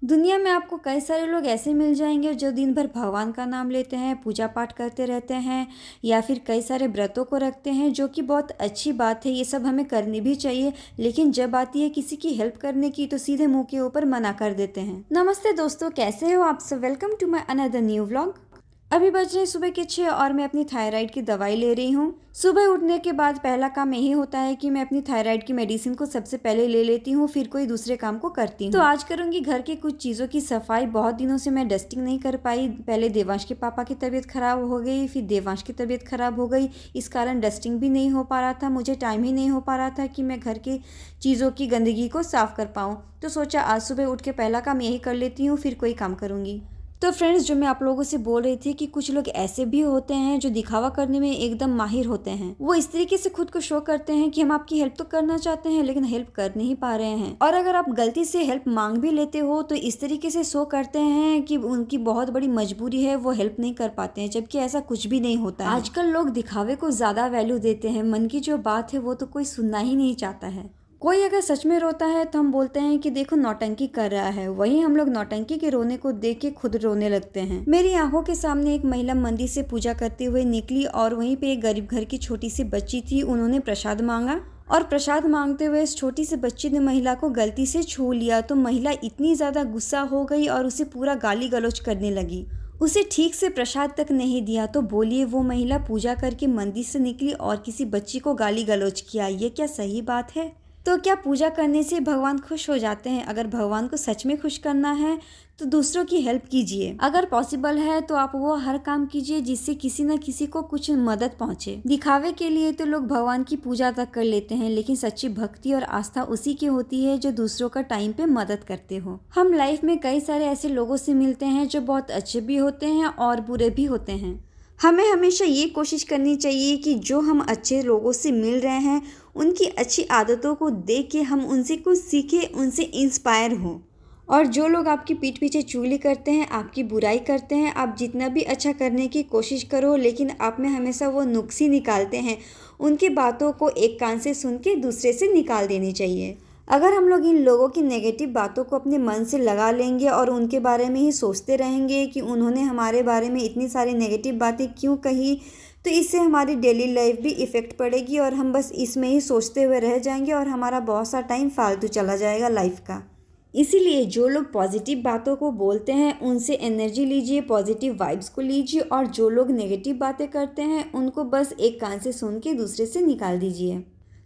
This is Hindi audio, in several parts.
दुनिया में आपको कई सारे लोग ऐसे मिल जाएंगे जो दिन भर भगवान का नाम लेते हैं, पूजा पाठ करते रहते हैं या फिर कई सारे व्रतों को रखते हैं, जो कि बहुत अच्छी बात है। ये सब हमें करनी भी चाहिए। लेकिन जब आती है किसी की हेल्प करने की तो सीधे मुंह के ऊपर मना कर देते हैं। नमस्ते दोस्तों, कैसे हो आप सब? Welcome to my another new vlog. अभी बज रहे सुबह के 6 और मैं अपनी थायराइड की दवाई ले रही हूँ। सुबह उठने के बाद पहला काम यही होता है कि मैं अपनी थायराइड की मेडिसिन को सबसे पहले ले लेती हूँ, फिर कोई दूसरे काम को करती हूँ। तो आज करूँगी घर के कुछ चीज़ों की सफाई। बहुत दिनों से मैं डस्टिंग नहीं कर पाई। पहले देवांश के पापा की तबीयत खराब हो गई, फिर देवांश की तबीयत खराब हो गई। इस कारण डस्टिंग भी नहीं हो पा रहा था। मुझे टाइम ही नहीं हो पा रहा था कि मैं घर की चीज़ों की गंदगी को साफ कर पाऊँ। तो सोचा आज सुबह उठ के पहला काम यही कर लेती हूँ, फिर कोई काम करूँगी। तो फ्रेंड्स, जो मैं आप लोगों से बोल रही थी कि कुछ लोग ऐसे भी होते हैं जो दिखावा करने में एकदम माहिर होते हैं। वो इस तरीके से खुद को शो करते हैं कि हम आपकी हेल्प तो करना चाहते हैं लेकिन हेल्प कर नहीं पा रहे हैं। और अगर आप गलती से हेल्प मांग भी लेते हो तो इस तरीके से शो करते हैं कि उनकी बहुत बड़ी मजबूरी है, वो हेल्प नहीं कर पाते हैं, जबकि ऐसा कुछ भी नहीं होता है। आजकल लोग दिखावे को ज्यादा वैल्यू देते हैं। मन की जो बात है वो तो कोई सुनना ही नहीं चाहता है। कोई अगर सच में रोता है तो हम बोलते हैं कि देखो नौटंकी कर रहा है। वहीं हम लोग नौटंकी के रोने को देख के खुद रोने लगते हैं। मेरी आंखों के सामने एक महिला मंदिर से पूजा करते हुए निकली और वहीं पे एक गरीब घर की छोटी सी बच्ची थी। उन्होंने प्रसाद मांगा और प्रसाद मांगते हुए इस छोटी सी बच्ची ने महिला को गलती से छू लिया तो महिला इतनी ज्यादा गुस्सा हो गई और उसे पूरा गाली गलौज करने लगी। उसे ठीक से प्रसाद तक नहीं दिया। तो बोलिए, वो महिला पूजा करके मंदिर से निकली और किसी बच्ची को गाली गलौज किया। ये क्या सही बात है? तो क्या पूजा करने से भगवान खुश हो जाते हैं? अगर भगवान को सच में खुश करना है तो दूसरों की हेल्प कीजिए। अगर पॉसिबल है तो आप वो हर काम कीजिए जिससे किसी न किसी को कुछ मदद पहुंचे। दिखावे के लिए तो लोग भगवान की पूजा तक कर लेते हैं, लेकिन सच्ची भक्ति और आस्था उसी की होती है जो दूसरों का टाइम पे मदद करते हो। हम लाइफ में कई सारे ऐसे लोगों से मिलते हैं जो बहुत अच्छे भी होते हैं और बुरे भी होते हैं। हमें हमेशा ये कोशिश करनी चाहिए कि जो हम अच्छे लोगों से मिल रहे हैं उनकी अच्छी आदतों को देख के हम उनसे कुछ सीखें, उनसे इंस्पायर हों। और जो लोग आपकी पीठ पीछे चुगली करते हैं, आपकी बुराई करते हैं, आप जितना भी अच्छा करने की कोशिश करो लेकिन आप में हमेशा वो नुक्स ही निकालते हैं, उनकी बातों को एक कान से सुन के दूसरे से निकाल देनी चाहिए। अगर हम लोग इन लोगों की नेगेटिव बातों को अपने मन से लगा लेंगे और उनके बारे में ही सोचते रहेंगे कि उन्होंने हमारे बारे में इतनी सारी नेगेटिव बातें क्यों कही, तो इससे हमारी डेली लाइफ भी इफ़ेक्ट पड़ेगी और हम बस इसमें ही सोचते हुए रह जाएंगे और हमारा बहुत सा टाइम फालतू चला जाएगा लाइफ का। इसीलिए जो लोग पॉजिटिव बातों को बोलते हैं उनसे एनर्जी लीजिए, पॉजिटिव वाइब्स को लीजिए, और जो लोग नेगेटिव बातें करते हैं उनको बस एक कान से सुन के दूसरे से निकाल दीजिए।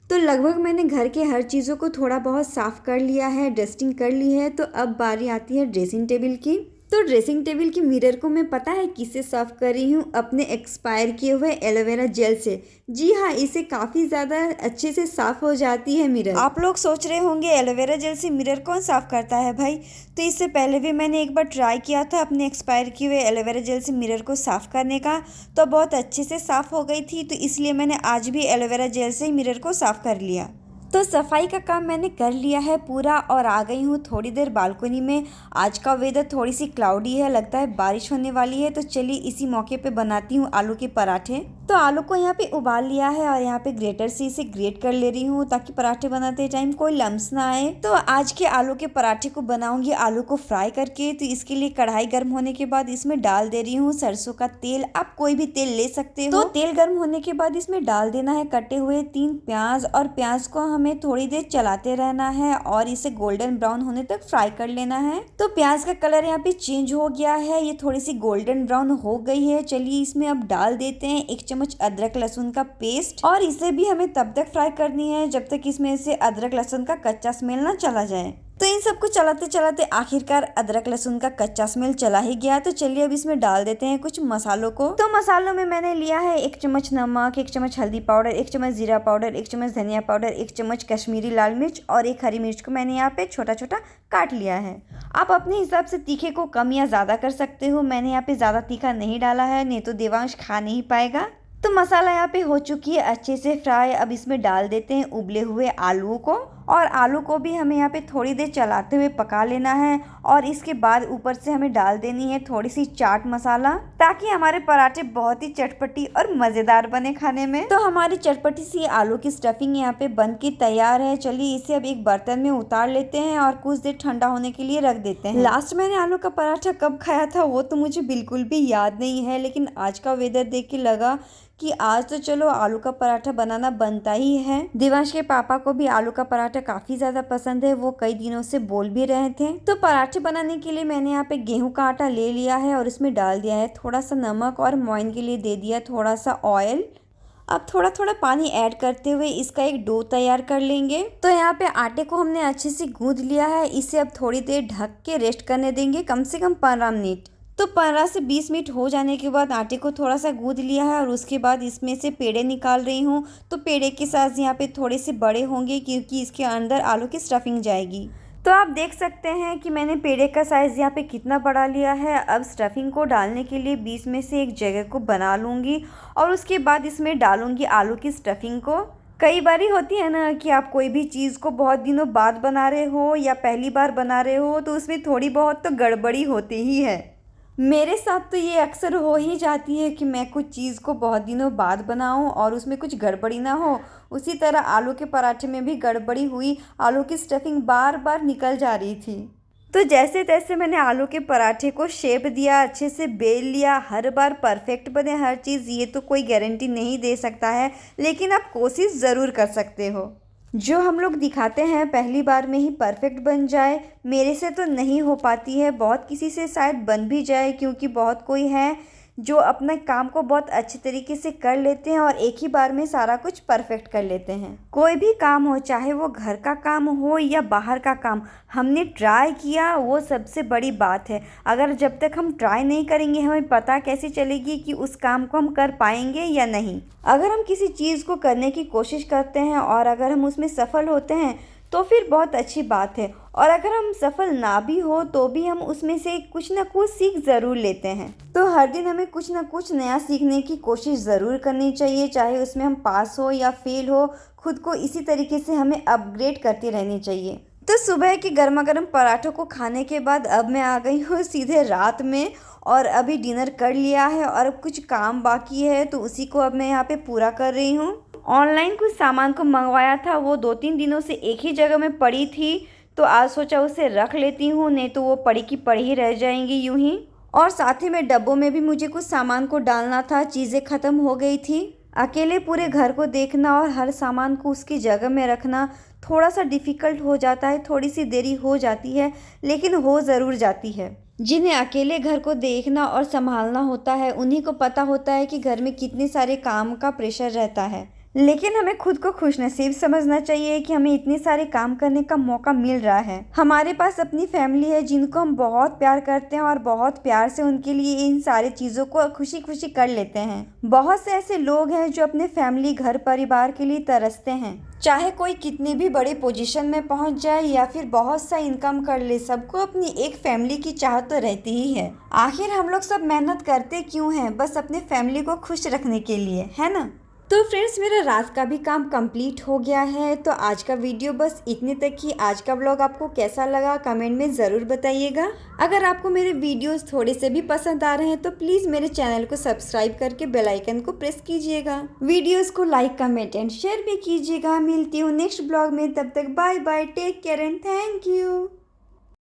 तो लगभग मैंने घर के हर चीज़ों को थोड़ा बहुत साफ़ कर लिया है, डस्टिंग कर ली है। तो अब बारी आती है ड्रेसिंग टेबल की। तो ड्रेसिंग टेबल की मिरर को मैं पता है किससे साफ़ कर रही हूँ? अपने एक्सपायर किए हुए एलोवेरा जेल से। जी हाँ, इससे काफ़ी ज़्यादा अच्छे से साफ़ हो जाती है मिरर। आप लोग सोच रहे होंगे एलोवेरा जेल से मिरर कौन साफ़ करता है भाई? तो इससे पहले भी मैंने एक बार ट्राई किया था अपने एक्सपायर किए हुए एलोवेरा जेल से मिरर को साफ़ करने का, तो बहुत अच्छे से साफ़ हो गई थी। तो इसलिए मैंने आज भी एलोवेरा जेल से ही मिरर को साफ़ कर लिया। तो सफाई का काम मैंने कर लिया है पूरा और आ गई हूँ थोड़ी देर बालकनी में। आज का वेदर थोड़ी सी क्लाउडी है, लगता है बारिश होने वाली है। तो चलिए इसी मौके पे बनाती हूँ आलू के पराठे। तो आलू को यहाँ पे उबाल लिया है और यहाँ पे ग्रेटर से इसे ग्रेट कर ले रही हूँ ताकि पराठे बनाते टाइम कोई लम्स ना आए। तो आज के आलू के पराठे को बनाऊंगी आलू को फ्राई करके। तो इसके लिए कढ़ाई गर्म होने के बाद इसमें डाल दे रही हूँ सरसों का तेल। आप कोई भी तेल ले सकते हो। तो तेल गर्म होने के बाद इसमें डाल देना है कटे हुए 3 प्याज, और प्याज को हमें थोड़ी देर चलाते रहना है और इसे गोल्डन ब्राउन होने तक फ्राई कर लेना है। तो प्याज का कलर यहाँ पे चेंज हो गया है, ये थोड़ी सी गोल्डन ब्राउन हो गई है। चलिए इसमें अब डाल देते हैं 1 चम्मच अदरक लहसुन का पेस्ट, और इसे भी हमें तब तक फ्राई करनी है जब तक इसमें से अदरक लहसुन का कच्चा स्मेल ना चला जाए। तो इन सबको चलाते चलाते आखिरकार अदरक लहसुन का कच्चा स्मेल चला ही गया। तो चलिए अब इसमें डाल देते हैं कुछ मसालों को। तो मसालों में मैंने लिया है 1 चम्मच नमक, 1 चम्मच हल्दी पाउडर, 1 चम्मच जीरा पाउडर, 1 चम्मच धनिया पाउडर, 1 चम्मच कश्मीरी लाल मिर्च और 1 हरी मिर्च को मैंने यहाँ पे छोटा छोटा काट लिया है। आप अपने हिसाब से तीखे को कम या ज़्यादा कर सकते हो। मैंने यहाँ पे ज़्यादा तीखा नहीं डाला है, नहीं तो देवांश खा नहीं पाएगा। तो मसाला यहाँ पे हो चुकी है अच्छे से फ्राई। अब इसमें डाल देते हैं उबले हुए आलूओं को और आलू को भी हमें यहाँ पे थोड़ी देर चलाते हुए पका लेना है। और इसके बाद ऊपर से हमें डाल देनी है थोड़ी सी चाट मसाला, ताकि हमारे पराठे बहुत ही चटपटी और मज़ेदार बने खाने में। तो हमारी चटपटी सी आलू की स्टफिंग यहाँ पे बन के तैयार है। चलिए इसे अब एक बर्तन में उतार लेते हैं और कुछ देर ठंडा होने के लिए रख देते हैं। लास्ट मैंने आलू का पराठा कब खाया था वो तो मुझे बिल्कुल भी याद नहीं है, लेकिन आज का वेदर देख के लगा कि आज तो चलो आलू का पराठा बनाना बनता ही है। दिवांश के पापा को भी आलू का पराठा काफ़ी ज़्यादा पसंद है, वो कई दिनों से बोल भी रहे थे। तो पराठे बनाने के लिए मैंने यहाँ पे गेहूं का आटा ले लिया है और इसमें डाल दिया है थोड़ा सा नमक और मोइन के लिए दे दिया थोड़ा सा ऑयल। अब थोड़ा थोड़ा पानी ऐड करते हुए इसका एक डो तैयार कर लेंगे। तो यहाँ पे आटे को हमने अच्छे से गूंद लिया है। इसे अब थोड़ी देर ढक के रेस्ट करने देंगे, कम से कम 15 मिनट। तो 15 से 20 मिनट हो जाने के बाद आटे को थोड़ा सा गूंद लिया है और उसके बाद इसमें से पेड़े निकाल रही हूँ। तो पेड़े के साइज़ यहाँ पे थोड़े से बड़े होंगे क्योंकि इसके अंदर आलू की स्टफिंग जाएगी। तो आप देख सकते हैं कि मैंने पेड़े का साइज़ यहाँ पे कितना बड़ा लिया है। अब स्टफिंग को डालने के लिए बीच में से एक जगह को बना लूँगी और उसके बाद इसमें डालूँगी आलू की स्टफिंग को। कई बारी होती है ना कि आप कोई भी चीज़ को बहुत दिनों बाद बना रहे हो या पहली बार बना रहे हो तो उसमें थोड़ी बहुत तो गड़बड़ी होती ही है। मेरे साथ तो ये अक्सर हो ही जाती है कि मैं कुछ चीज़ को बहुत दिनों बाद बनाऊं और उसमें कुछ गड़बड़ी ना हो। उसी तरह आलू के पराठे में भी गड़बड़ी हुई, आलू की स्टफिंग बार बार निकल जा रही थी। तो जैसे तैसे मैंने आलू के पराठे को शेप दिया, अच्छे से बेल लिया। हर बार परफेक्ट बने हर चीज़ ये तो कोई गारंटी नहीं दे सकता है, लेकिन आप कोशिश ज़रूर कर सकते हो। जो हम लोग दिखाते हैं पहली बार में ही परफेक्ट बन जाए, मेरे से तो नहीं हो पाती है। बहुत किसी से शायद बन भी जाए, क्योंकि बहुत कोई है जो अपने काम को बहुत अच्छे तरीके से कर लेते हैं और एक ही बार में सारा कुछ परफेक्ट कर लेते हैं। कोई भी काम हो, चाहे वो घर का काम हो या बाहर का काम, हमने ट्राई किया वो सबसे बड़ी बात है। अगर जब तक हम ट्राई नहीं करेंगे हमें पता कैसे चलेगी कि उस काम को हम कर पाएंगे या नहीं। अगर हम किसी चीज़ को करने की कोशिश करते हैं और अगर हम उसमें सफल होते हैं तो फिर बहुत अच्छी बात है, और अगर हम सफल ना भी हो तो भी हम उसमें से कुछ ना कुछ सीख ज़रूर लेते हैं। तो हर दिन हमें कुछ ना कुछ नया सीखने की कोशिश ज़रूर करनी चाहिए, चाहे उसमें हम पास हो या फेल हो। खुद को इसी तरीके से हमें अपग्रेड करते रहनी चाहिए। तो सुबह के गर्मा गर्म पराठों को खाने के बाद अब मैं आ गई हूँ सीधे रात में, और अभी डिनर कर लिया है और अब कुछ काम बाकी है तो उसी को अब मैं यहाँ पे पूरा कर रही हूँ। ऑनलाइन कुछ सामान को मंगवाया था, वो 2-3 दिनों से एक ही जगह में पड़ी थी, तो आज सोचा उसे रख लेती हूँ, नहीं तो वो पड़ी की पड़ी ही रह जाएंगी यूं ही। और साथ ही में डब्बों में भी मुझे कुछ सामान को डालना था, चीज़ें ख़त्म हो गई थी। अकेले पूरे घर को देखना और हर सामान को उसकी जगह में रखना थोड़ा सा डिफ़िकल्ट हो जाता है, थोड़ी सी देरी हो जाती है, लेकिन हो ज़रूर जाती है। जिन्हें अकेले घर को देखना और संभालना होता है उन्हीं को पता होता है कि घर में कितने सारे काम का प्रेशर रहता है। लेकिन हमें खुद को खुशनसीब समझना चाहिए कि हमें इतने सारे काम करने का मौका मिल रहा है। हमारे पास अपनी फैमिली है जिनको हम बहुत प्यार करते हैं और बहुत प्यार से उनके लिए इन सारी चीज़ों को खुशी खुशी कर लेते हैं। बहुत से ऐसे लोग हैं जो अपने फैमिली घर परिवार के लिए तरसते हैं। चाहे कोई कितनी भी बड़ी पोजीशन में पहुंच जाए या फिर बहुत सा इनकम कर ले, सबको अपनी एक फैमिली की चाहत तो रहती ही है। आखिर हम लोग सब मेहनत करते क्यों हैं? बस अपने फैमिली को खुश रखने के लिए, है ना? तो फ्रेंड्स, मेरा रात का भी काम कंप्लीट हो गया है। तो आज का वीडियो बस इतने तक ही। आज का व्लॉग आपको कैसा लगा कमेंट में ज़रूर बताइएगा। अगर आपको मेरे वीडियोस थोड़े से भी पसंद आ रहे हैं तो प्लीज़ मेरे चैनल को सब्सक्राइब करके बेल आइकन को प्रेस कीजिएगा। वीडियोस को लाइक कमेंट एंड शेयर भी कीजिएगा। मिलती हूँ नेक्स्ट ब्लॉग में, तब तक bye bye, take care and thank you.